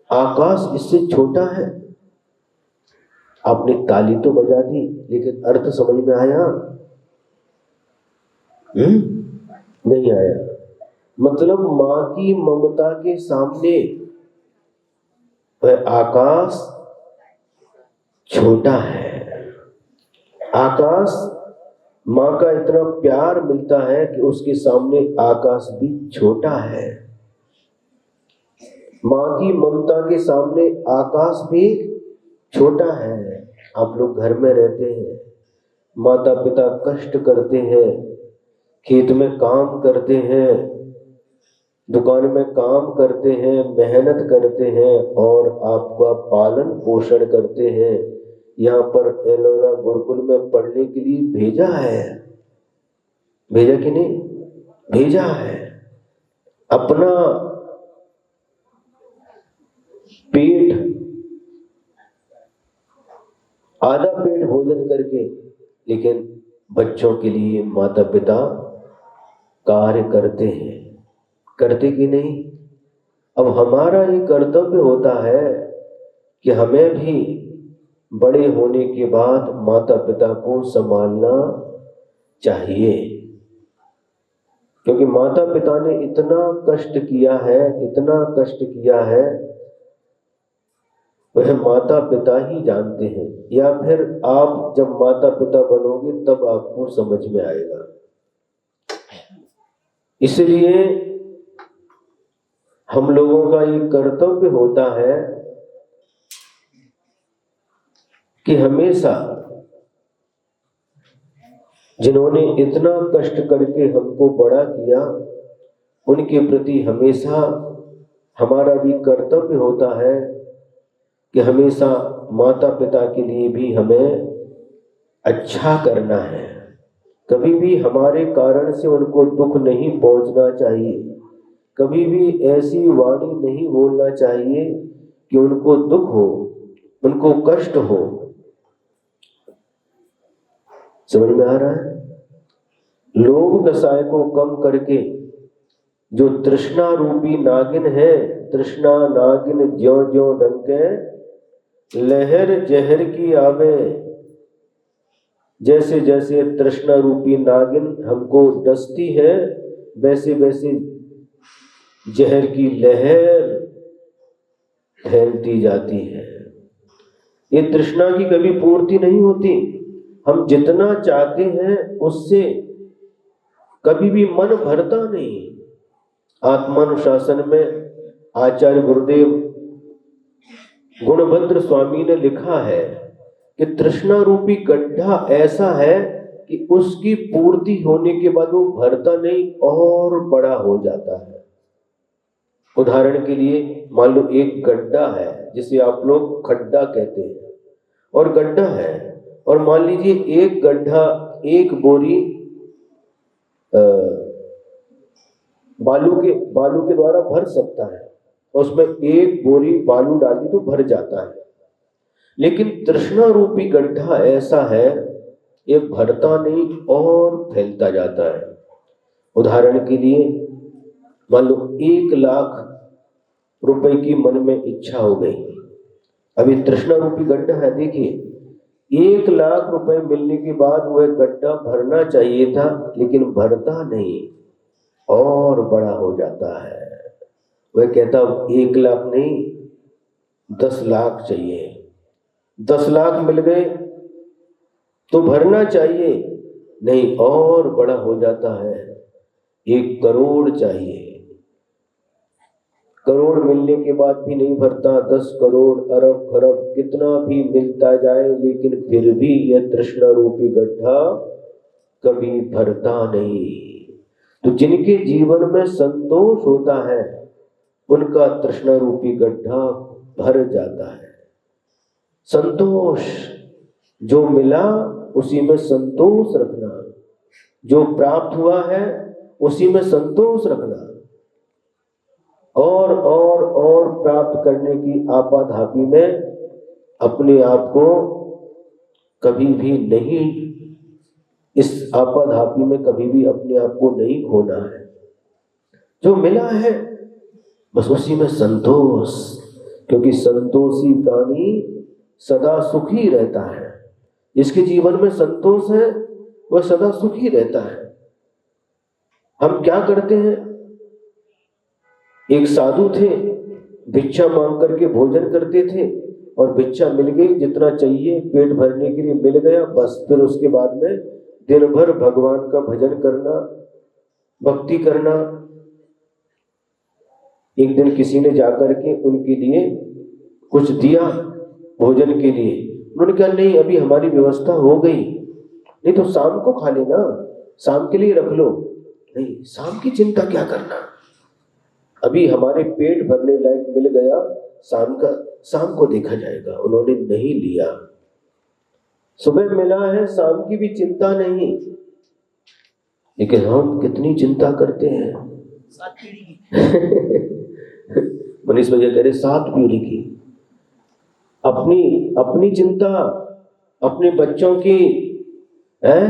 आकाश इससे छोटा है। आपने ताली तो बजा दी, लेकिन अर्थ समझ में आया? नहीं आया। मतलब माँ की ममता के सामने वह आकाश छोटा है। आकाश, माँ का इतना प्यार मिलता है कि उसके सामने आकाश भी छोटा है। माँ की ममता के सामने आकाश भी छोटा है। आप लोग घर में रहते हैं, माता पिता कष्ट करते हैं, खेत में काम करते हैं, दुकान में काम करते हैं, मेहनत करते हैं और आपका पालन पोषण करते हैं। यहाँ पर एलोरा गुरुकुल में पढ़ने के लिए भेजा है। भेजा कि नहीं? भेजा है। अपना पेट, आधा पेट भोजन करके, लेकिन बच्चों के लिए माता पिता कार्य करते हैं। करते कि नहीं? अब हमारा ये कर्तव्य होता है कि हमें भी बड़े होने के बाद माता पिता को संभालना चाहिए, क्योंकि माता पिता ने इतना कष्ट किया है, इतना कष्ट किया है, वह माता पिता ही जानते हैं। या फिर आप जब माता पिता बनोगे तब आपको समझ में आएगा। इसलिए हम लोगों का ये कर्तव्य होता है कि हमेशा जिन्होंने इतना कष्ट करके हमको बड़ा किया, उनके प्रति हमेशा हमारा भी कर्तव्य होता है कि हमेशा माता पिता के लिए भी हमें अच्छा करना है। कभी भी हमारे कारण से उनको दुख नहीं पहुंचना चाहिए, कभी भी ऐसी वाणी नहीं बोलना चाहिए कि उनको दुख हो, उनको कष्ट हो। समझ में आ रहा है? लोभ कसाय को कम करके जो तृष्णा रूपी नागिन है, तृष्णा नागिन ज्यों ज्यों डंके, लहर जहर की आवे। जैसे जैसे तृष्णा रूपी नागिन हमको डसती है, वैसे वैसे जहर की लहर फैलती जाती है। ये तृष्णा की कभी पूर्ति नहीं होती। हम जितना चाहते हैं उससे कभी भी मन भरता नहीं। आत्मानुशासन में आचार्य गुरुदेव गुणभद्र स्वामी ने लिखा है कि तृष्णा रूपी गड्ढा ऐसा है कि उसकी पूर्ति होने के बाद वो भरता नहीं और बड़ा हो जाता है। उदाहरण के लिए मान लो एक गड्ढा है जिसे आप लोग खड्डा कहते हैं, और गड्ढा है, और मान लीजिए एक गड्ढा एक बोरी बालू के द्वारा भर सकता है, उसमें एक बोरी बालू डाली तो भर जाता है। लेकिन तृष्णा रूपी गड्ढा ऐसा है, ये भरता नहीं और फैलता जाता है। उदाहरण के लिए मान लो 1,00,000 रुपए की मन में इच्छा हो गई। अभी तृष्णा रूपी गड्ढा है, देखिए 1,00,000 रुपए मिलने के बाद वह गड्ढा भरना चाहिए था, लेकिन भरता नहीं और बड़ा हो जाता है। वह कहता 1,00,000 नहीं 10,00,000 चाहिए। 10,00,000 मिल गए तो भरना चाहिए, नहीं और बड़ा हो जाता है। 1 करोड़ चाहिए, करोड़ मिलने के बाद भी नहीं भरता। 10 करोड़ अरब खरब कितना भी मिलता जाए, लेकिन फिर भी यह तृष्णा रूपी गड्ढा कभी भरता नहीं। तो जिनके जीवन में संतोष होता है उनका तृष्णा रूपी गड्ढा भर जाता है। संतोष, जो मिला उसी में संतोष रखना, जो प्राप्त हुआ है उसी में संतोष रखना, और प्राप्त करने की आपाधापी में अपने आप को कभी भी नहीं, इस आपाधापी में कभी भी अपने आप को नहीं खोना है। जो मिला है बस उसी में संतोष, क्योंकि संतोषी प्राणी सदा सुखी रहता है। जिसके जीवन में संतोष है वह सदा सुखी रहता है। हम क्या करते हैं? एक साधु थे, भिक्षा मांग करके भोजन करते थे, और भिक्षा मिल गई, जितना चाहिए पेट भरने के लिए मिल गया, बस फिर उसके बाद में दिन भर भगवान का भजन करना, भक्ति करना। एक दिन किसी ने जाकर के उनके लिए कुछ दिया भोजन के लिए। उन्होंने कहा नहीं अभी हमारी व्यवस्था हो गई, नहीं तो शाम को खा लेना, शाम के लिए रख लो। नहीं, शाम की चिंता क्या करना, अभी हमारे पेट भरने लायक मिल गया, शाम को देखा जाएगा। उन्होंने नहीं लिया। सुबह मिला है, शाम की भी चिंता नहीं। लेकिन हम कितनी चिंता करते हैं। 7 पीढ़ी की मनीष भैया कह रहे 7 पीढ़ी की। अपनी चिंता, अपने बच्चों की है।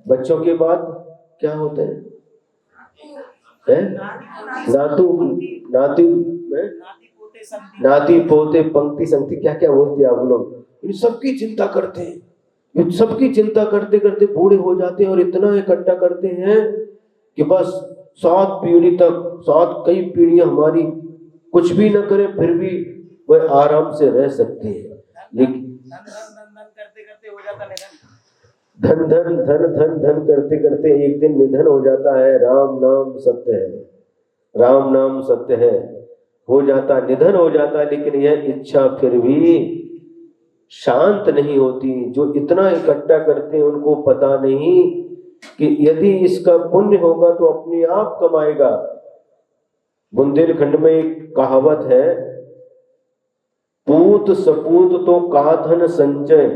बच्चों के बाद क्या होता है? नाती पोते पंक्ति संक्ति क्या क्या बोलते हैं आप लोग। इन सबकी चिंता करते हैं, इन सबकी चिंता करते करते बूढ़े हो जाते हैं, और इतना इकट्ठा करते हैं कि बस 7 पीढ़ी तक, 7 कई पीढ़ियां हमारी कुछ भी न करें फिर भी वह आराम से रह सकते हैं। लेकिन करते करते हो जाता निधन, धन धन धन धन धन करते करते एक दिन निधन हो जाता है। राम नाम सत्य है, राम नाम सत्य है, हो जाता, निधन हो जाता है। लेकिन यह इच्छा फिर भी शांत नहीं होती। जो इतना इकट्ठा करते हैं उनको पता नहीं कि यदि इसका पुण्य होगा तो अपने आप कमाएगा। बुंदेलखंड में एक कहावत है, पूत सपूत तो काधन संचय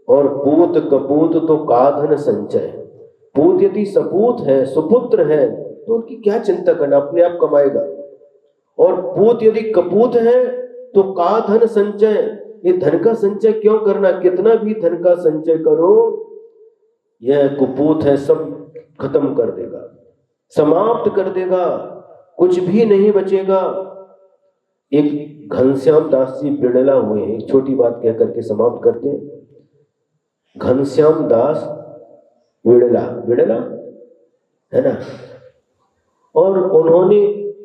और पूत कपूत तो काधन संचय। पूत यदि सपूत है, सुपुत्र है, तो उनकी क्या चिंता करना, अपने आप कमाएगा। और पूत यदि कपूत है तो का धन संचय, ये धन का संचय क्यों करना, कितना भी धन का संचय करो, यह कुपूत है, सब खत्म कर देगा, समाप्त कर देगा, कुछ भी नहीं बचेगा। एक घनश्याम दास जी बिड़ला हुए हैं, एक छोटी बात कह करके समाप्त करते हैं। घनश्याम दास बिड़ला, बिड़ला है ना, और उन्होंने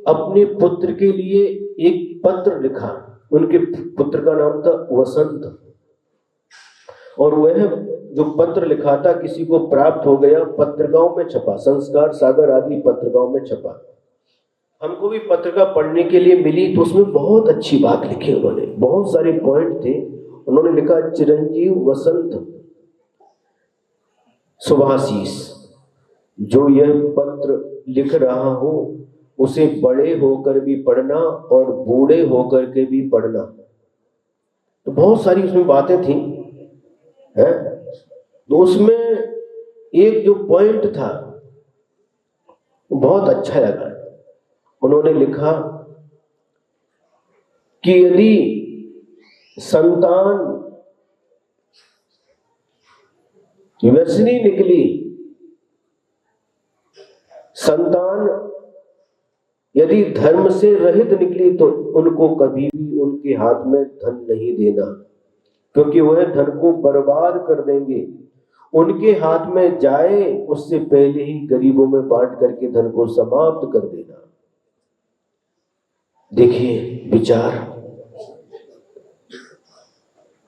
अपने पुत्र के लिए एक पत्र लिखा। उनके पुत्र का नाम था वसंत, और वह जो पत्र लिखा था किसी को प्राप्त हो गया, पत्रिकाओं में छपा, संस्कार सागर आदि पत्रिकाओं में छपा। हमको भी पत्रिका पढ़ने के लिए मिली, तो उसमें बहुत अच्छी बात लिखी उन्होंने, बहुत सारे पॉइंट थे। उन्होंने लिखा, चिरंजीव वसंत शुभाशीष, जो यह पत्र लिख रहा हूं उसे बड़े होकर भी पढ़ना और बूढ़े होकर के भी पढ़ना। तो बहुत सारी उसमें बातें थी है? तो उसमें एक जो पॉइंट था बहुत अच्छा लगा। उन्होंने लिखा कि यदि संतान व्यसनी निकली, संतान यदि धर्म से रहित निकली, तो उनको कभी भी उनके हाथ में धन नहीं देना, क्योंकि वह धन को बर्बाद कर देंगे। उनके हाथ में जाए उससे पहले ही गरीबों में बांट करके धन को समाप्त कर देना। देखिए विचार,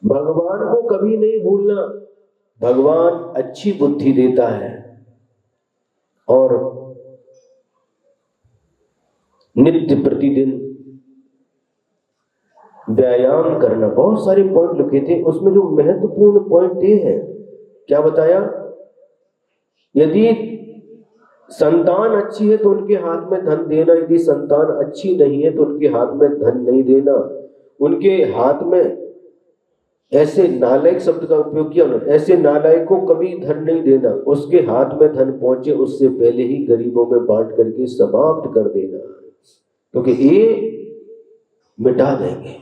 भगवान को कभी नहीं भूलना। भगवान अच्छी बुद्धि देता है और नित्य प्रतिदिन व्यायाम करना। बहुत सारे पॉइंट लिखे थे, उसमें जो महत्वपूर्ण पॉइंट ये है, क्या बताया, यदि संतान अच्छी है तो उनके हाथ में धन देना, यदि संतान अच्छी नहीं है तो उनके हाथ में धन नहीं देना। उनके हाथ में, ऐसे नालायक शब्द का उपयोग किया उन्होंने, ऐसे नालायक को कभी धन नहीं देना, उसके हाथ में धन पहुंचे उससे पहले ही गरीबों में बांट करके समाप्त कर देना, क्योंकि ये मिटा देंगे।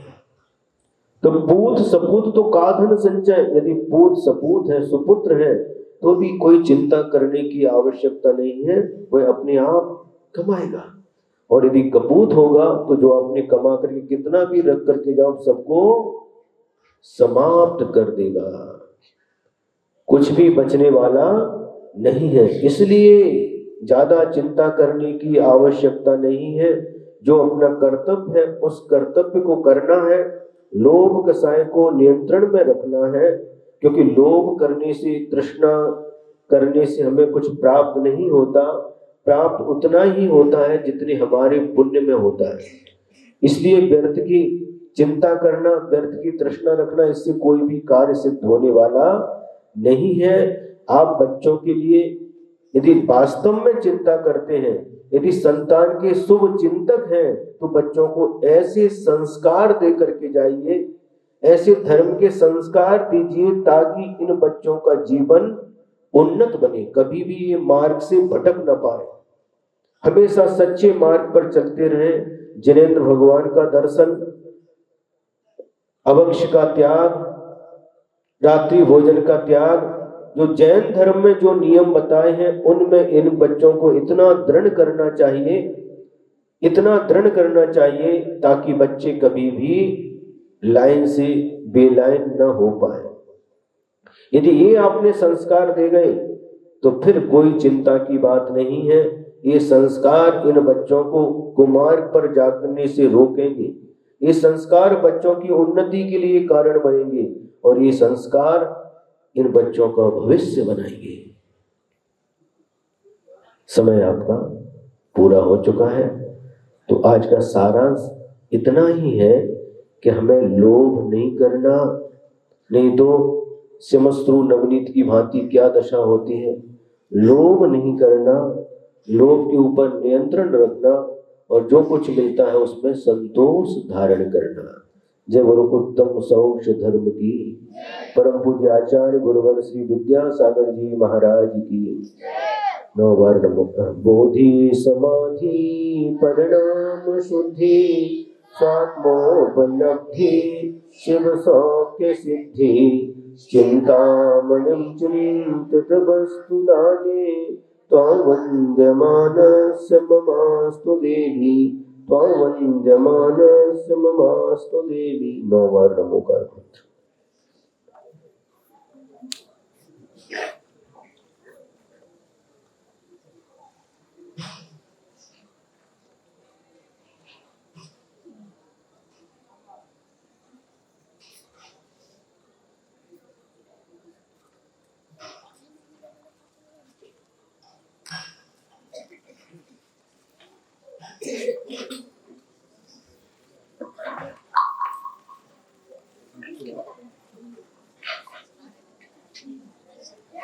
तो पूत सपूत तो का धन संचय, यदि पूत सपूत है, सुपुत्र है, तो भी कोई चिंता करने की आवश्यकता नहीं है, वह अपने आप कमाएगा। और यदि कपूत होगा तो जो आपने कमा करके कितना भी रख करके जाओ, सबको समाप्त कर देगा, कुछ भी बचने वाला नहीं है। इसलिए ज्यादा चिंता करने की आवश्यकता नहीं है। जो अपना कर्तव्य है उस कर्तव्य को करना है, लोभ कसाय को नियंत्रण में रखना है, क्योंकि लोभ करने से, तृष्णा करने से हमें कुछ प्राप्त नहीं होता, प्राप्त उतना ही होता है जितने हमारे पुण्य में होता है। इसलिए व्यर्थ की चिंता करना, व्यर्थ की तृष्णा रखना, इससे कोई भी कार्य सिद्ध होने वाला नहीं है। आप बच्चों के लिए यदि वास्तव में चिंता करते हैं, यदि संतान के शुभ चिंतक हैं, तो बच्चों को ऐसे संस्कार दे करके जाइए, ऐसे धर्म के संस्कार दीजिए, ताकि इन बच्चों का जीवन उन्नत बने, कभी भी ये मार्ग से भटक न पाए, हमेशा सच्चे मार्ग पर चलते रहे। जिनेंद्र भगवान का दर्शन, अभक्ष का त्याग, रात्रि भोजन का त्याग, जो जैन धर्म में जो नियम बताए हैं, उनमें इन बच्चों को इतना दृढ़ करना चाहिए, इतना दृढ़ करना चाहिए, ताकि बच्चे कभी भी लाइन से बेलाइन न हो पाए। यदि ये आपने संस्कार दे गए तो फिर कोई चिंता की बात नहीं है। ये संस्कार इन बच्चों को कुमार्ग पर जाने से रोकेंगे, ये संस्कार बच्चों की उन्नति के लिए कारण बनेंगे, और ये संस्कार इन बच्चों का भविष्य बनाएंगे। समय आपका पूरा हो चुका है, तो आज का सारांश इतना ही है कि हमें लोभ नहीं करना, नहीं तो सिमश्रु नवनीत की भांति क्या दशा होती है। लोभ नहीं करना, लोभ के ऊपर नियंत्रण रखना, और जो कुछ मिलता है उसमें संतोष धारण करना। जय गुरु उत्तम सौक्ष धर्म की। परम पूज्य आचार्य गुरुवर श्री विद्यासागर जी महाराज की। नौ बार नमो बोधि समाधि परिणाम शुद्धि स्वात्मोपलब्धि शिव सौख्य सिद्धि चिंतामणिं चिंतित वस्तु दाने त्वां वन्द्यमानस्य ममास्तु देवी त्वां वन्द्यमानस्य ममास्तु देवी। 9 बार नमो कर।